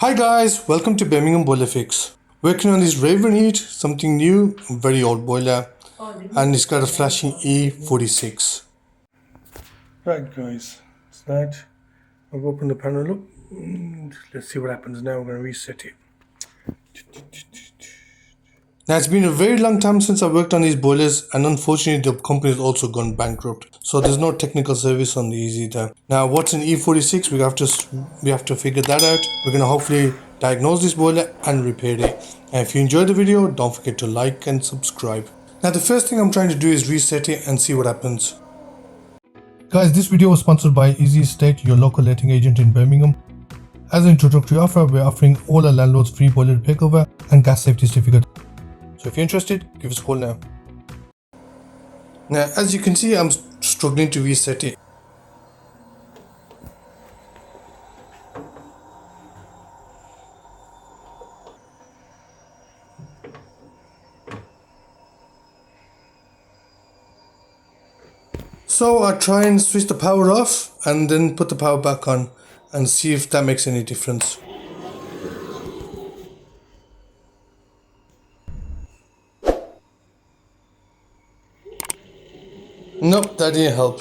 Hi guys, welcome to Birmingham Boiler Fix. Working on this RAVENHEAT, something new, very old boiler, and it's got a flashing E46. Right guys, it's that. I've opened the panel up. Let's see what happens now. We're going to reset it. Now it's been a very long time since I worked on these boilers, and unfortunately the company has also gone bankrupt. So there's no technical service on these either. Now what's an E46? We have to figure that out. We're gonna hopefully diagnose this boiler and repair it. And if you enjoyed the video, don't forget to like and subscribe. Now the first thing I'm trying to do is reset it and see what happens. Guys, this video was sponsored by Easy Estate, your local letting agent in Birmingham. As an introductory offer, we're offering all our landlords free boiler repair cover and gas safety certificate. So if you're interested, give us a call now. Now, as you can see, I'm struggling to reset it. So I try and switch the power off and then put the power back on and see if that makes any difference. Nope, that didn't help.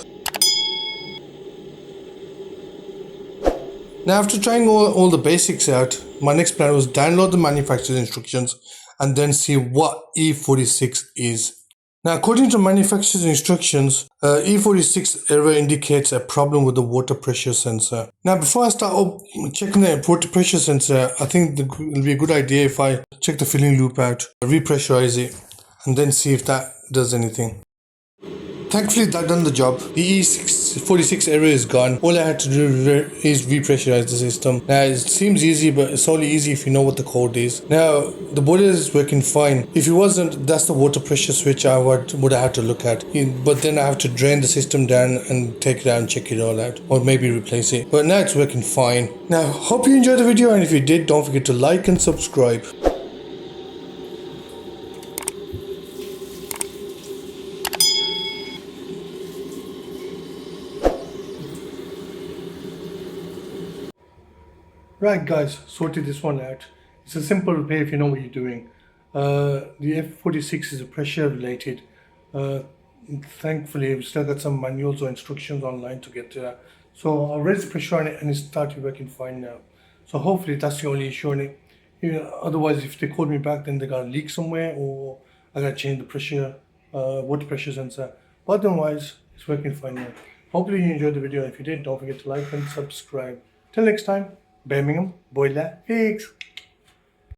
Now after trying all the basics out, my next plan was download the manufacturer's instructions and then see what E46 is. Now according to manufacturer's instructions, E46 error indicates a problem with the water pressure sensor. Now before I start checking the water pressure sensor, I think it will be a good idea if I check the filling loop out, repressurize it, and then see if that does anything. Thankfully that done the job. The E46 error is gone. All I had to do is repressurize the system. Now it seems easy, but it's only easy if you know what the code is. Now the boiler is working fine. If it wasn't, that's the water pressure switch I would have had to look at. But then I have to drain the system down and take it out and check it all out, or maybe replace it. But now it's working fine. Now hope you enjoyed the video, and if you did, don't forget to like and subscribe. Right guys, sorted this one out. It's a simple repair if you know what you're doing. The F46 is pressure related. Thankfully we've still got some manuals or instructions online to get to that. So I'll raise the pressure on it and it started working fine now. So hopefully that's the only issue on it. Otherwise if they call me back, then they got a leak somewhere, or I gotta change the pressure, water pressure sensor. But otherwise it's working fine now. Hopefully you enjoyed the video. If you did, don't forget to like and subscribe. Till next time. Birmingham Boiler Fix.